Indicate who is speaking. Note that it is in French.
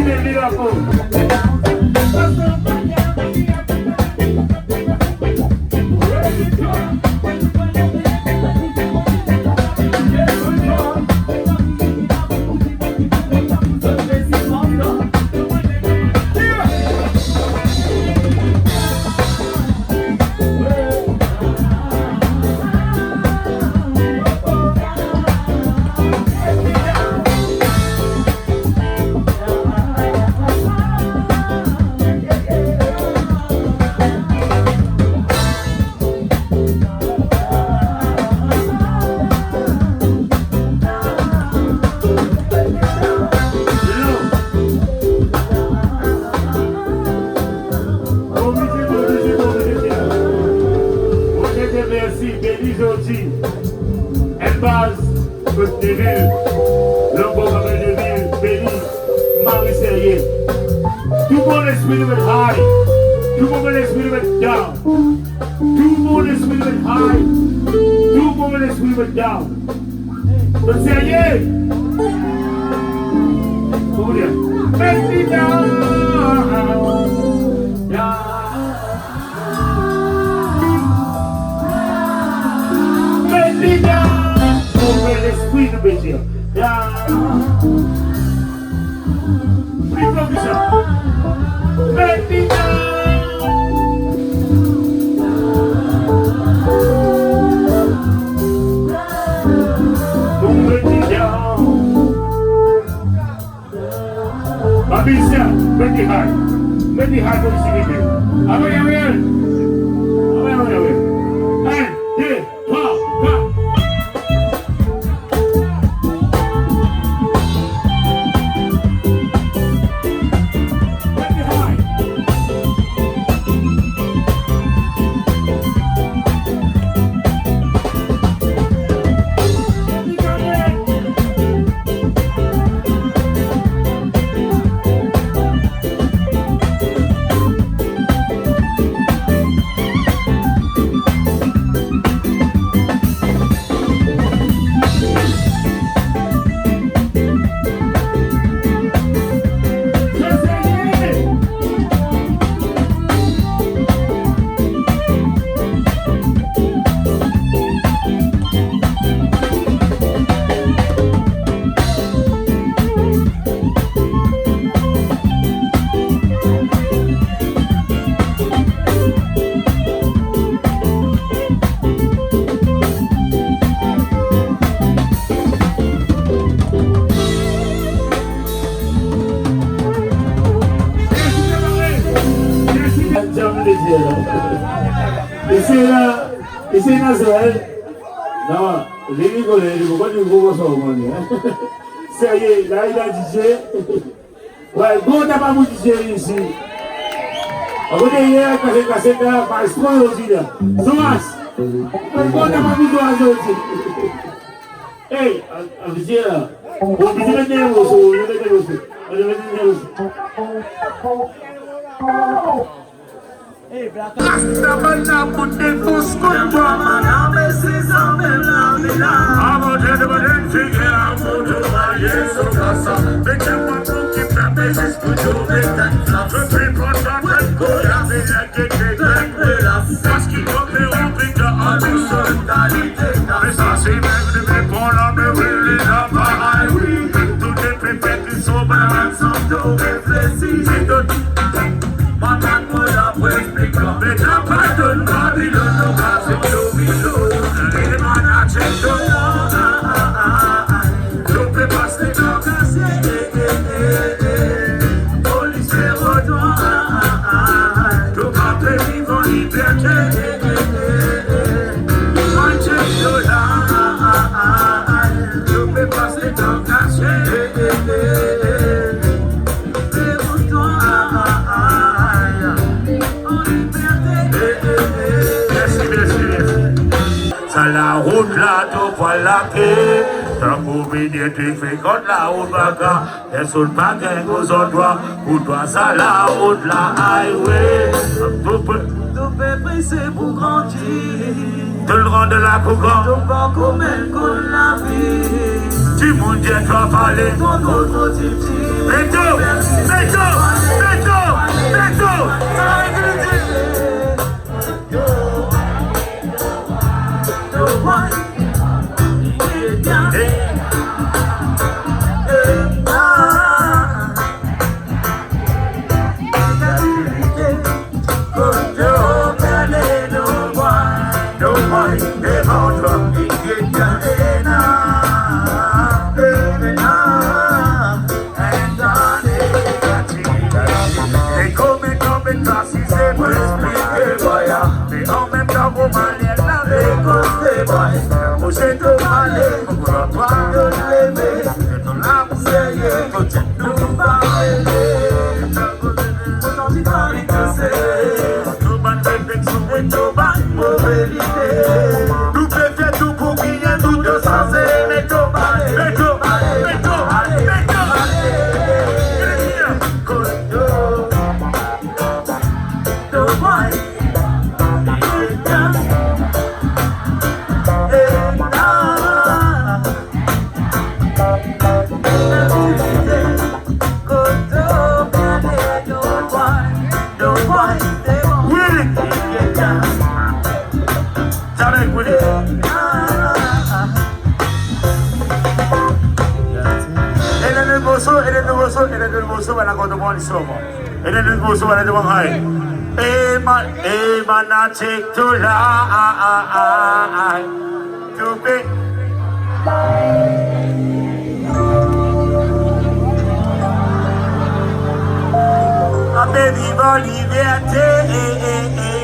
Speaker 1: del miracle. Là, il a DJ. Ouais, bon, t'as pas mon DJ ici. On va dire que c'est cassé par espoir aussi là. Thomas, bon, t'as pas mis toi aussi. Hey, on dit là. On dit le néo, on dit le néo. On dit le néo. Hey, black. Astabana putte fosco mana mesisa mela mela. Amo de beden figure amo de Yesu kasa. Beche pato kita beses kujo betan. Le people that go ya bela keke la. Paski kope opika adu solidarité. Mais ça c'est même de mes pola me will la pareil. Tout est préparé qui sont bas sans tout réfléchir. Maman me l'a expliqué. Mais t'as pas de Babylone, no casse de Milo. Les managers de l'or. Je peux passer dans casse. Police et redouane. Je m'appelle vivant liberté. Je peux passer dans casse. La route là, tu vois la quai. T'as pour venir, tu fais quand la route va gars. Les sous pas qu'un gros endroit. Pour toi, ça la route, la highway. Tout peut presser pour grandir. Tout le rang de la couronne. Tout pas comme elle, comme la vie. Si moun diè toi parler. Meto, meto, meto, meto. Take to lie to be. A baby, liberté.